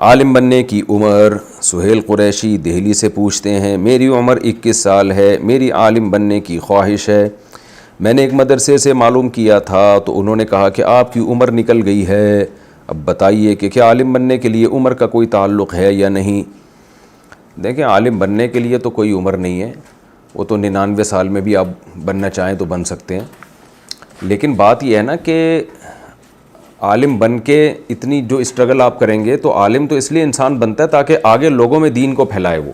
عالم بننے کی عمر؟ سہیل قریشی دہلی سے پوچھتے ہیں، میری عمر 21 سال ہے، میری عالم بننے کی خواہش ہے۔ میں نے ایک مدرسے سے معلوم کیا تھا تو انہوں نے کہا کہ آپ کی عمر نکل گئی ہے، اب بتائیے کہ کیا عالم بننے کے لیے عمر کا کوئی تعلق ہے یا نہیں؟ دیکھیں، عالم بننے کے لیے تو کوئی عمر نہیں ہے، وہ تو 99 سال میں بھی آپ بننا چاہیں تو بن سکتے ہیں۔ لیکن بات یہ ہے نا کہ عالم بن کے اتنی جو اسٹرگل آپ کریں گے، تو عالم تو اس لیے انسان بنتا ہے تاکہ آگے لوگوں میں دین کو پھیلائے وہ،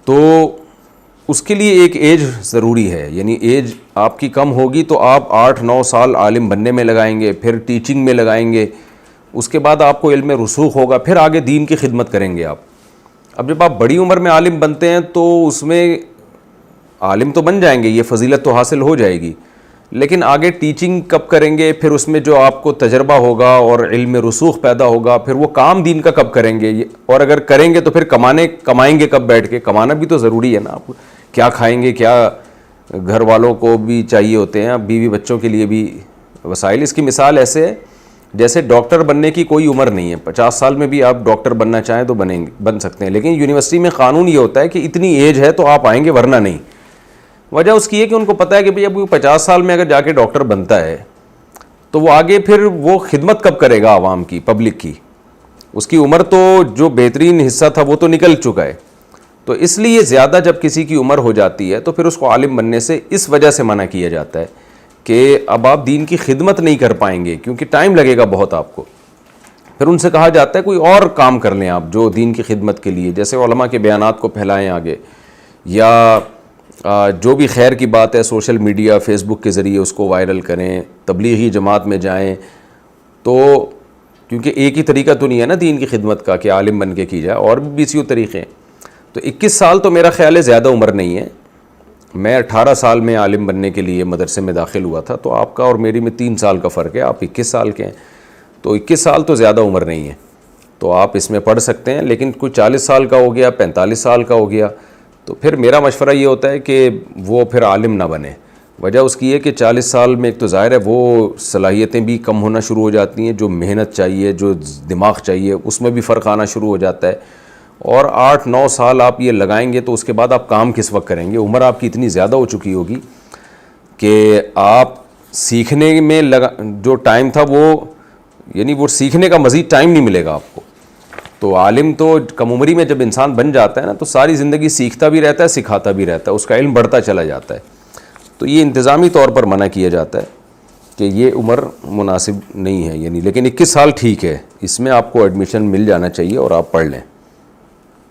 تو اس کے لیے ایک ایج ضروری ہے، یعنی ایج آپ کی کم ہوگی تو آپ 8-9 سال عالم بننے میں لگائیں گے، پھر ٹیچنگ میں لگائیں گے، اس کے بعد آپ کو علم رسوخ ہوگا، پھر آگے دین کی خدمت کریں گے آپ۔ اب جب آپ بڑی عمر میں عالم بنتے ہیں تو اس میں عالم تو بن جائیں گے، یہ فضیلت تو حاصل ہو جائے گی، لیکن آگے ٹیچنگ کب کریں گے، پھر اس میں جو آپ کو تجربہ ہوگا اور علم رسوخ پیدا ہوگا، پھر وہ کام دین کا کب کریں گے، اور اگر کریں گے تو پھر کمائیں گے کب بیٹھ کے؟ کمانا بھی تو ضروری ہے نا، آپ کیا کھائیں گے، کیا گھر والوں کو بھی چاہیے ہوتے ہیں، بیوی بچوں کے لیے بھی وسائل۔ اس کی مثال ایسے ہے جیسے ڈاکٹر بننے کی کوئی عمر نہیں ہے، 50 سال میں بھی آپ ڈاکٹر بننا چاہیں تو بن سکتے ہیں، لیکن یونیورسٹی میں قانون یہ ہوتا ہے کہ اتنی ایج ہے تو آپ آئیں گے، ورنہ نہیں۔ وجہ اس کی ہے کہ ان کو پتہ ہے کہ بھئی اب 50 سال میں اگر جا کے ڈاکٹر بنتا ہے تو وہ آگے پھر وہ خدمت کب کرے گا عوام کی، پبلک کی؟ اس کی عمر تو جو بہترین حصہ تھا وہ تو نکل چکا ہے، تو اس لیے زیادہ جب کسی کی عمر ہو جاتی ہے تو پھر اس کو عالم بننے سے اس وجہ سے منع کیا جاتا ہے کہ اب آپ دین کی خدمت نہیں کر پائیں گے، کیونکہ ٹائم لگے گا بہت آپ کو۔ پھر ان سے کہا جاتا ہے کوئی اور کام کر لیں آپ جو دین کی خدمت کے لیے، جیسے علماء کے بیانات کو پھیلائیں آگے، یا جو بھی خیر کی بات ہے سوشل میڈیا فیس بک کے ذریعے اس کو وائرل کریں، تبلیغی جماعت میں جائیں، تو کیونکہ ایک ہی طریقہ تو نہیں ہے نا دین کی خدمت کا کہ عالم بن کے کی جائے، اور بھی 20 طریقے ہیں۔ تو 21 سال تو میرا خیال ہے زیادہ عمر نہیں ہے۔ میں 18 سال میں عالم بننے کے لیے مدرسے میں داخل ہوا تھا، تو آپ کا اور میری میں 3 سال کا فرق ہے، آپ 21 سال کے ہیں، تو 21 سال تو زیادہ عمر نہیں ہے، تو آپ اس میں پڑھ سکتے ہیں۔ لیکن کوئی 40 سال کا ہو گیا، 45 سال کا ہو گیا، تو پھر میرا مشورہ یہ ہوتا ہے کہ وہ پھر عالم نہ بنے۔ وجہ اس کی ہے کہ 40 سال میں ایک تو ظاہر ہے وہ صلاحیتیں بھی کم ہونا شروع ہو جاتی ہیں، جو محنت چاہیے، جو دماغ چاہیے، اس میں بھی فرق آنا شروع ہو جاتا ہے، اور 8-9 سال آپ یہ لگائیں گے تو اس کے بعد آپ کام کس وقت کریں گے؟ عمر آپ کی اتنی زیادہ ہو چکی ہوگی کہ آپ سیکھنے میں جو ٹائم تھا وہ، یعنی وہ سیکھنے کا مزید ٹائم نہیں ملے گا آپ کو۔ تو عالم تو کم عمری میں جب انسان بن جاتا ہے نا تو ساری زندگی سیکھتا بھی رہتا ہے، سکھاتا بھی رہتا ہے، اس کا علم بڑھتا چلا جاتا ہے۔ تو یہ انتظامی طور پر منع کیا جاتا ہے کہ یہ عمر مناسب نہیں ہے، یعنی لیکن 21 سال ٹھیک ہے، اس میں آپ کو ایڈمیشن مل جانا چاہیے اور آپ پڑھ لیں۔